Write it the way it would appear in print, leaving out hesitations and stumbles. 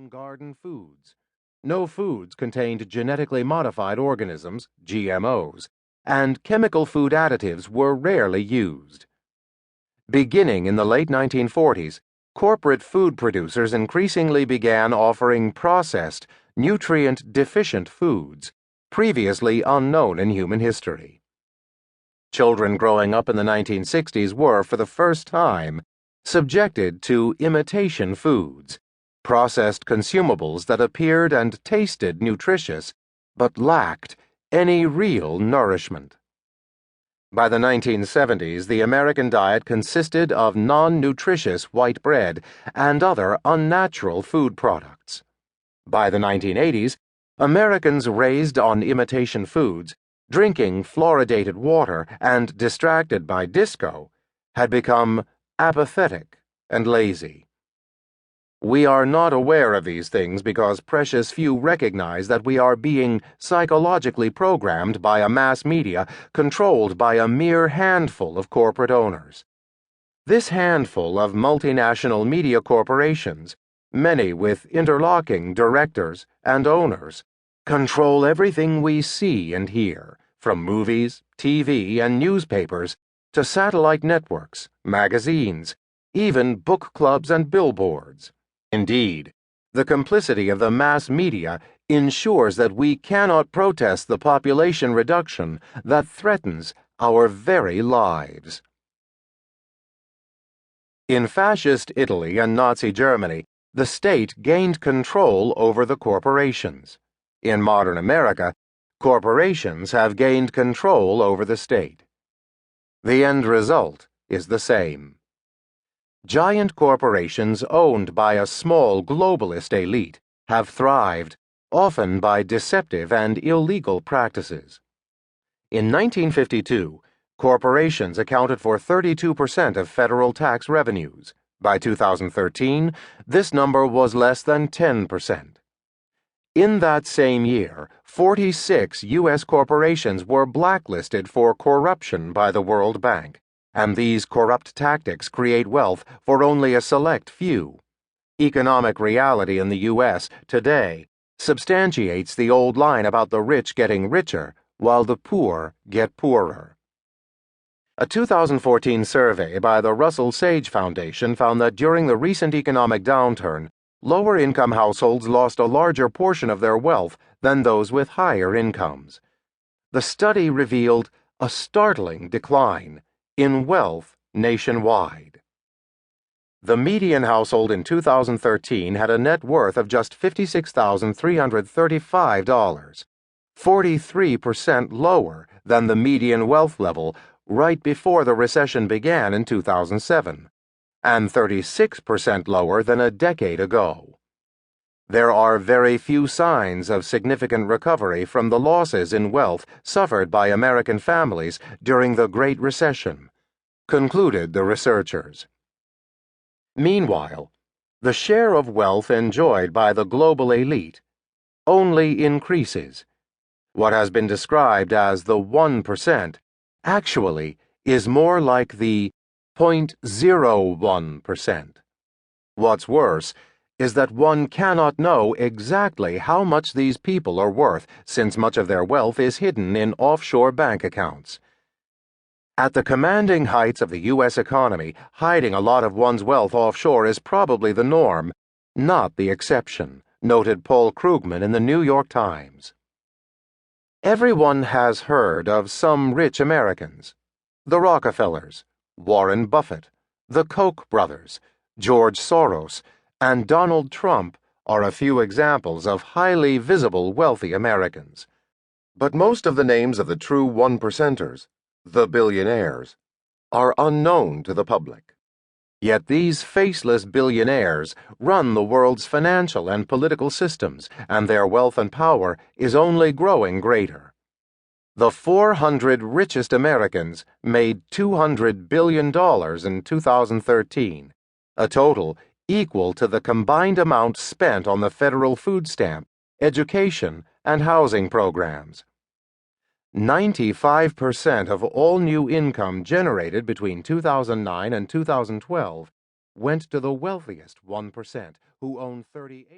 grown garden foods. No foods contained genetically modified organisms, GMOs, and chemical food additives were rarely used. Beginning in the late 1940s, corporate food producers increasingly began offering processed, nutrient-deficient foods, previously unknown in human history. Children growing up in the 1960s were, for the first time, subjected to imitation foods, processed consumables that appeared and tasted nutritious, but lacked any real nourishment. By the 1970s, the American diet consisted of non-nutritious white bread and other unnatural food products. By the 1980s, Americans raised on imitation foods, drinking fluoridated water and distracted by disco, had become apathetic and lazy. We are not aware of these things because precious few recognize that we are being psychologically programmed by a mass media controlled by a mere handful of corporate owners. This handful of multinational media corporations, many with interlocking directors and owners, control everything we see and hear, from movies, TV, and newspapers to satellite networks, magazines, even book clubs and billboards. Indeed, the complicity of the mass media ensures that we cannot protest the population reduction that threatens our very lives. In fascist Italy and Nazi Germany, the state gained control over the corporations. In modern America, corporations have gained control over the state. The end result is the same. Giant corporations owned by a small globalist elite have thrived, often by deceptive and illegal practices. In 1952, corporations accounted for 32% of federal tax revenues. By 2013, this number was less than 10%. In that same year, 46 U.S. corporations were blacklisted for corruption by the World Bank. And these corrupt tactics create wealth for only a select few. Economic reality in the U.S. today substantiates the old line about the rich getting richer while the poor get poorer. A 2014 survey by the Russell Sage Foundation found that during the recent economic downturn, lower-income households lost a larger portion of their wealth than those with higher incomes. The study revealed a startling decline in wealth nationwide. The median household in 2013 had a net worth of just $56,335, 43% lower than the median wealth level right before the recession began in 2007, and 36% lower than a decade ago. There are very few signs of significant recovery from the losses in wealth suffered by American families during the Great Recession, concluded the researchers. Meanwhile, the share of wealth enjoyed by the global elite only increases. What has been described as the 1% actually is more like the 0.01%. What's worse is that one cannot know exactly how much these people are worth, since much of their wealth is hidden in offshore bank accounts. At the commanding heights of the U.S. economy, hiding a lot of one's wealth offshore is probably the norm, not the exception, noted Paul Krugman in the New York Times. Everyone has heard of some rich Americans. The Rockefellers, Warren Buffett, the Koch brothers, George Soros, and Donald Trump are a few examples of highly visible wealthy Americans. But most of the names of the true 1%ers, the billionaires, are unknown to the public. Yet these faceless billionaires run the world's financial and political systems, and their wealth and power is only growing greater. The 400 richest Americans made $200 billion in 2013, a total equal to the combined amount spent on the federal food stamp, education, and housing programs. 95% of all new income generated between 2009 and 2012 went to the wealthiest 1%, who own 38